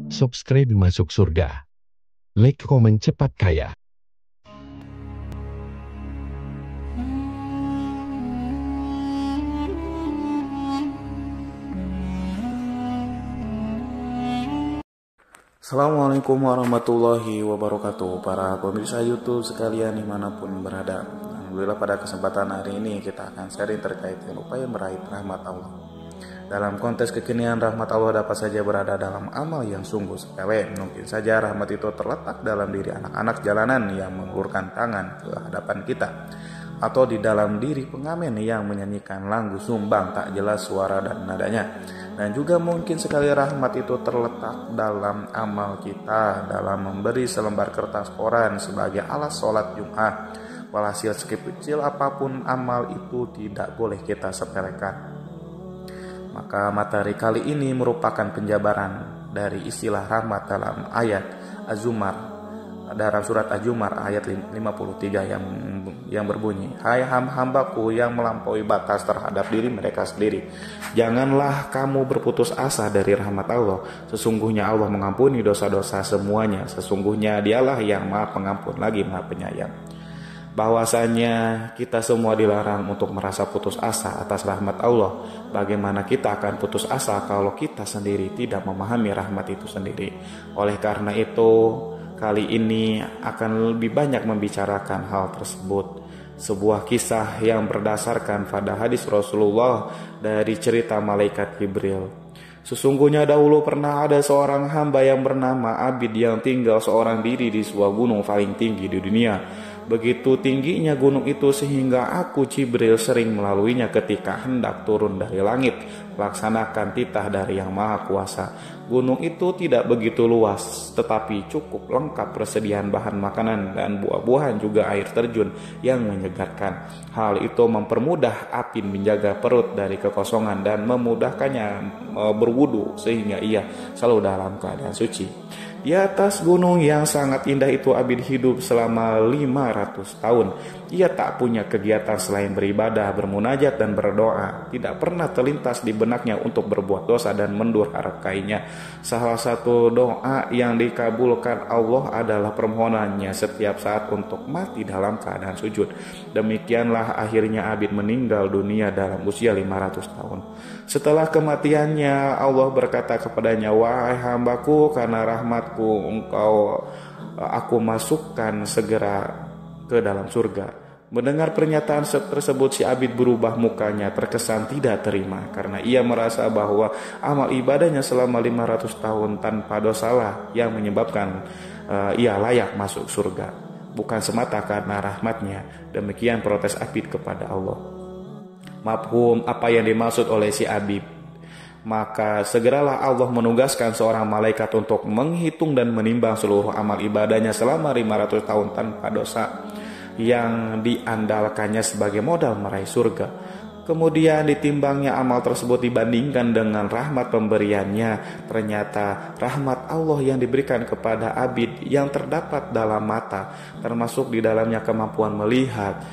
Subscribe masuk surga. Like, komen cepat kaya. Assalamualaikum warahmatullahi wabarakatuh. Para pemirsa YouTube sekalian dimanapun berada, alhamdulillah pada kesempatan hari ini kita akan sharing terkait dengan upaya meraih rahmat Allah. Dalam konteks kekinian, rahmat Allah dapat saja berada dalam amal yang sungguh sepele. Mungkin saja rahmat itu terletak dalam diri anak-anak jalanan yang mengulurkan tangan ke hadapan kita, atau di dalam diri pengamen yang menyanyikan lagu sumbang tak jelas suara dan nadanya. Dan juga mungkin sekali rahmat itu terletak dalam amal kita dalam memberi selembar kertas koran sebagai alat sholat Jum'ah. Walhasil sekecil apapun amal itu tidak boleh kita sepelekan. Maka materi kali ini merupakan penjabaran dari istilah rahmat dalam ayat Az-Zumar, dalam surat Az-Zumar ayat 53 yang berbunyi, "Hai hambaku yang melampaui batas terhadap diri mereka sendiri, janganlah kamu berputus asa dari rahmat Allah. Sesungguhnya Allah mengampuni dosa-dosa semuanya. Sesungguhnya Dialah yang Maha Pengampun lagi Maha Penyayang." Bahwasanya kita semua dilarang untuk merasa putus asa atas rahmat Allah. Bagaimana kita akan putus asa kalau kita sendiri tidak memahami rahmat itu sendiri? Oleh karena itu, kali ini akan lebih banyak membicarakan hal tersebut. Sebuah kisah yang berdasarkan pada hadis Rasulullah dari cerita malaikat Jibril. Sesungguhnya dahulu pernah ada seorang hamba yang bernama Abid yang tinggal seorang diri di sebuah gunung paling tinggi di dunia. Begitu tingginya gunung itu sehingga aku Jibril sering melaluinya ketika hendak turun dari langit melaksanakan titah dari Yang Maha Kuasa. Gunung itu tidak begitu luas, tetapi cukup lengkap persediaan bahan makanan dan buah-buahan juga air terjun yang menyegarkan. Hal itu mempermudah Abid menjaga perut dari kekosongan dan memudahkannya berwudu sehingga ia selalu dalam keadaan suci. Di atas gunung yang sangat indah itu Abid hidup selama 500 tahun. Ia tak punya kegiatan selain beribadah, bermunajat dan berdoa. Tidak pernah terlintas di benaknya untuk berbuat dosa dan mendurhakainya. Salah satu doa yang dikabulkan Allah adalah permohonannya setiap saat untuk mati dalam keadaan sujud. Demikianlah akhirnya Abid meninggal dunia dalam usia 500 tahun. Setelah kematiannya Allah berkata kepadanya, "Wahai hambaku, karena rahmatku aku masukkan segera ke dalam surga." Mendengar pernyataan tersebut, si Abid berubah mukanya, terkesan tidak terima karena ia merasa bahwa amal ibadahnya selama 500 tahun tanpa dosalah yang menyebabkan ia layak masuk surga, bukan semata karena rahmatnya. Demikian protes Abid kepada Allah. Mafhum apa yang dimaksud oleh si Abid? Maka segeralah Allah menugaskan seorang malaikat untuk menghitung dan menimbang seluruh amal ibadahnya selama 500 tahun tanpa dosa yang diandalkannya sebagai modal meraih surga. Kemudian ditimbangnya amal tersebut dibandingkan dengan rahmat pemberiannya. Ternyata rahmat Allah yang diberikan kepada Abid yang terdapat dalam mata, termasuk di dalamnya kemampuan melihat,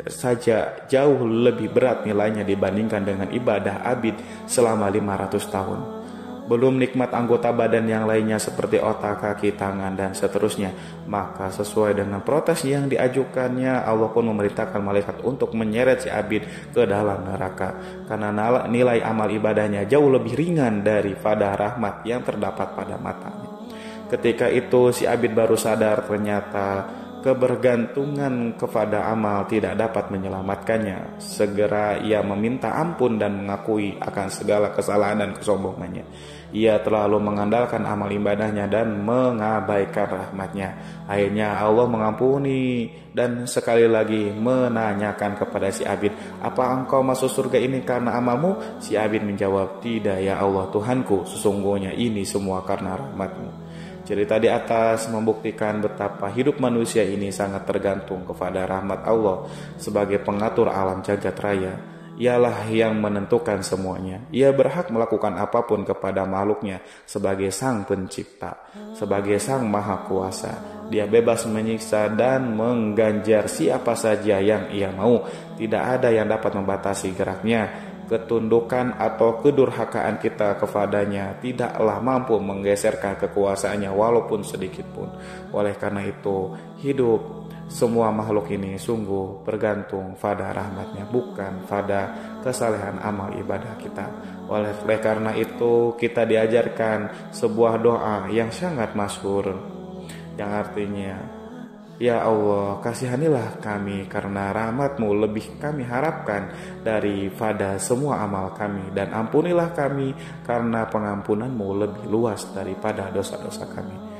saja jauh lebih berat nilainya dibandingkan dengan ibadah Abid selama 500 tahun. Belum nikmat anggota badan yang lainnya seperti otak, kaki, tangan, dan seterusnya. Maka sesuai dengan protes yang diajukannya, Allah pun memerintahkan malaikat untuk menyeret si Abid ke dalam neraka. Karena nilai amal ibadahnya jauh lebih ringan daripada rahmat yang terdapat pada matanya. Ketika itu si Abid baru sadar ternyata kebergantungan kepada amal tidak dapat menyelamatkannya. Segera ia meminta ampun dan mengakui akan segala kesalahan dan kesombongannya. Ia terlalu mengandalkan amal ibadahnya dan mengabaikan rahmatnya. Akhirnya Allah mengampuni dan sekali lagi menanyakan kepada si Abid, "Apa engkau masuk surga ini karena amalmu?" Si Abid menjawab, "Tidak ya Allah Tuhanku, sesungguhnya ini semua karena rahmatmu." Cerita di atas membuktikan betapa hidup manusia ini sangat tergantung kepada rahmat Allah sebagai pengatur alam jagat raya. Ialah yang menentukan semuanya. Ia berhak melakukan apapun kepada makhluknya sebagai sang pencipta, sebagai sang maha kuasa. Dia bebas menyiksa dan mengganjar siapa saja yang ia mau. Tidak ada yang dapat membatasi geraknya. ketundukan atau kedurhakaan kita kepadanya tidaklah mampu menggeserkan kekuasaannya walaupun sedikit pun. Oleh karena itu, hidup semua makhluk ini sungguh bergantung pada rahmatnya, bukan pada kesalehan amal ibadah kita. Oleh karena itu, kita diajarkan sebuah doa yang sangat masyhur, yang artinya, ya Allah, kasihanilah kami karena rahmat-Mu lebih kami harapkan daripada semua amal kami, dan ampunilah kami karena pengampunan-Mu lebih luas daripada dosa-dosa kami.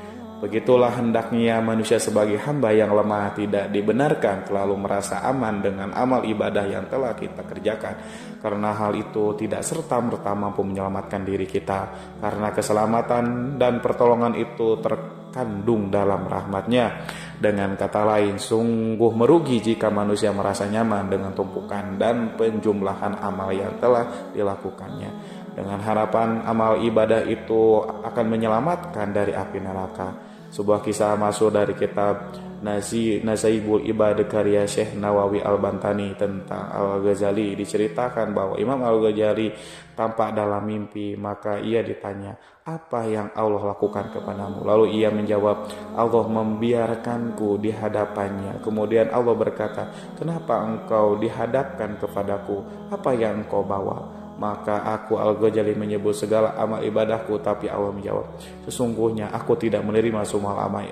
Begitulah hendaknya manusia sebagai hamba yang lemah tidak dibenarkan terlalu merasa aman dengan amal ibadah yang telah kita kerjakan, karena hal itu tidak serta-merta mampu menyelamatkan diri kita, karena keselamatan dan pertolongan itu terkandung dalam rahmatnya. Dengan kata lain, sungguh merugi jika manusia merasa nyaman dengan tumpukan dan penjumlahan amal yang telah dilakukannya, dengan harapan amal ibadah itu akan menyelamatkan dari api neraka. Sebuah kisah masuk dari kitab Nazaibul Ibad karya Syekh Nawawi Al-Bantani tentang Al-Ghazali, diceritakan bahwa Imam Al-Ghazali tampak dalam mimpi. Maka ia ditanya, apa yang Allah lakukan kepadamu? Lalu ia menjawab, Allah membiarkanku di hadapannya. Kemudian Allah berkata, kenapa engkau dihadapkan kepadaku? Apa yang engkau bawa? Maka aku Al-Ghazali menyebut segala amal ibadahku, tapi Allah menjawab, sesungguhnya aku tidak menerima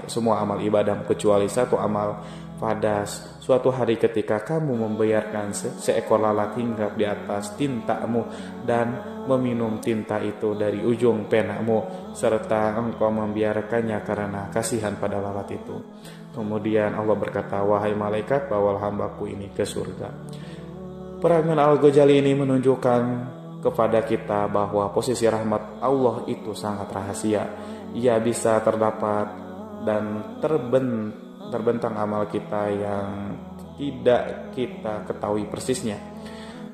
semua amal ibadahmu kecuali satu amal fadas. Suatu hari ketika kamu membiarkan seekor lalat hinggap di atas tintamu dan meminum tinta itu dari ujung penamu, serta engkau membiarkannya karena kasihan pada lalat itu. Kemudian Allah berkata, wahai malaikat, bawalah hambaku ini ke surga. Perangan Al-Ghazali ini menunjukkan kepada kita bahwa posisi rahmat Allah itu sangat rahasia. Ia bisa terdapat dan terbentang amal kita yang tidak kita ketahui persisnya.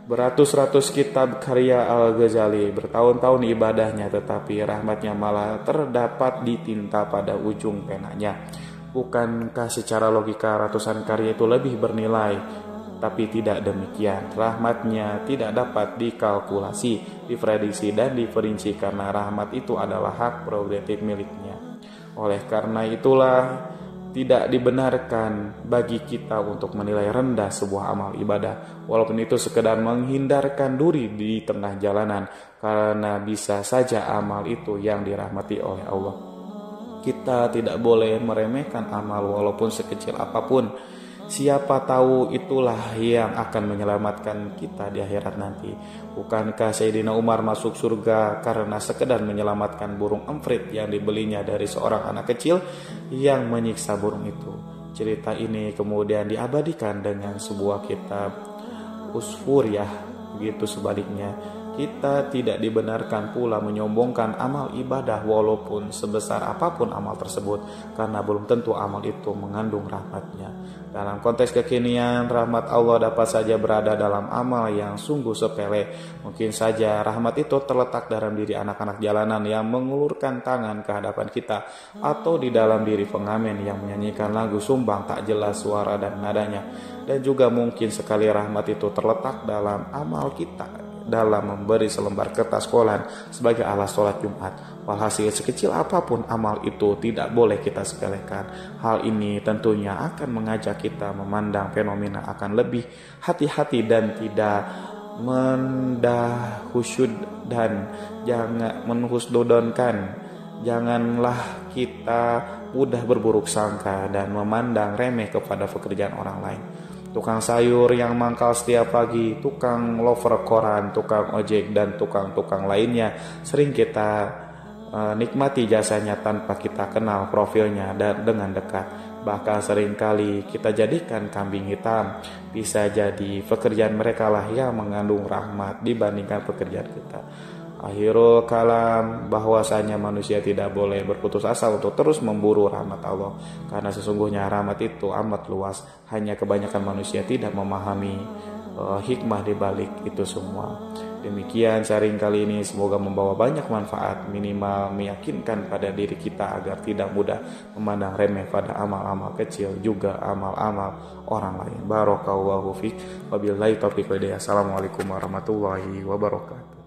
Beratus-ratus kitab karya Al-Ghazali, bertahun-tahun ibadahnya, tetapi rahmatnya malah terdapat ditinta pada ujung penanya. Bukankah secara logika ratusan karya itu lebih bernilai? Tapi tidak demikian. Rahmatnya tidak dapat dikalkulasi, diprediksi, dan diperinci karena rahmat itu adalah hak prerogatif miliknya. Oleh karena itulah tidak dibenarkan bagi kita untuk menilai rendah sebuah amal ibadah, walaupun itu sekedar menghindarkan duri di tengah jalanan, karena bisa saja amal itu yang dirahmati oleh Allah. Kita tidak boleh meremehkan amal walaupun sekecil apapun. Siapa tahu itulah yang akan menyelamatkan kita di akhirat nanti. Bukankah Sayyidina Umar masuk surga karena sekedar menyelamatkan burung emprit yang dibelinya dari seorang anak kecil yang menyiksa burung itu? Cerita ini kemudian diabadikan dengan sebuah kitab Usfuriyah. Begitu sebaliknya, kita tidak dibenarkan pula menyombongkan amal ibadah walaupun sebesar apapun amal tersebut, karena belum tentu amal itu mengandung rahmatnya. Dalam konteks kekinian, rahmat Allah dapat saja berada dalam amal yang sungguh sepele. Mungkin saja rahmat itu terletak dalam diri anak-anak jalanan yang mengulurkan tangan ke hadapan kita, atau di dalam diri pengamen yang menyanyikan lagu sumbang tak jelas suara dan nadanya. Dan juga mungkin sekali rahmat itu terletak dalam amal kita dalam memberi selembar kertas kolan sebagai alas sholat Jumat. Walhasil, sekecil apapun amal itu tidak boleh kita sepelekan. Hal ini tentunya akan mengajak kita memandang fenomena akan lebih hati-hati dan tidak mendahsyud dan jangan menhusnudonkan. Janganlah kita mudah berburuk sangka dan memandang remeh kepada pekerjaan orang lain. Tukang sayur yang mangkal setiap pagi, tukang lover koran, tukang ojek, dan tukang-tukang lainnya sering kita nikmati jasanya tanpa kita kenal profilnya dan dengan dekat. Bahkan seringkali kita jadikan kambing hitam. Bisa jadi pekerjaan mereka lah yang mengandung rahmat dibandingkan pekerjaan kita. Akhirul kalam, bahwasanya manusia tidak boleh berputus asa untuk terus memburu rahmat Allah, karena sesungguhnya rahmat itu amat luas. Hanya kebanyakan manusia tidak memahami hikmah di balik itu semua. Demikian sharing kali ini, semoga membawa banyak manfaat, minimal meyakinkan pada diri kita agar tidak mudah memandang remeh pada amal-amal kecil, juga amal-amal orang lain. Barakallahu fiik. Wabillahi taufiq wal hidayah. Assalamualaikum warahmatullahi wabarakatuh.